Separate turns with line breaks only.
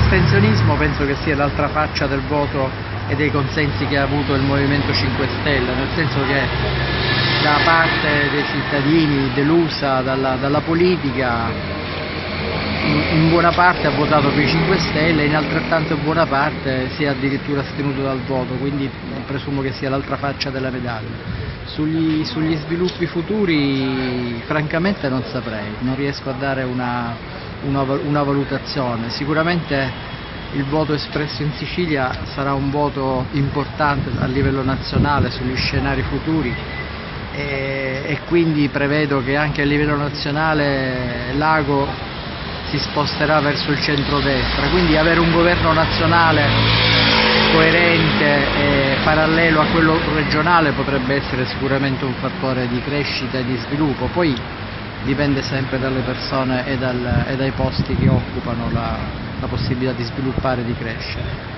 l'astensionismo penso che sia l'altra faccia del voto e dei consensi che ha avuto il Movimento 5 Stelle, nel senso che da parte dei cittadini delusa dalla politica in buona parte ha votato per i 5 Stelle e in altrettanto buona parte si è addirittura astenuto dal voto, quindi presumo che sia l'altra faccia della medaglia. Sugli sviluppi futuri francamente non saprei, non riesco a dare una valutazione. Sicuramente il voto espresso in Sicilia sarà un voto importante a livello nazionale sugli scenari futuri e quindi prevedo che anche a livello nazionale l'ago si sposterà verso il centrodestra, quindi avere un governo nazionale coerente e parallelo a quello regionale potrebbe essere sicuramente un fattore di crescita e di sviluppo, poi dipende sempre dalle persone e dai posti che occupano la possibilità di sviluppare e di crescere.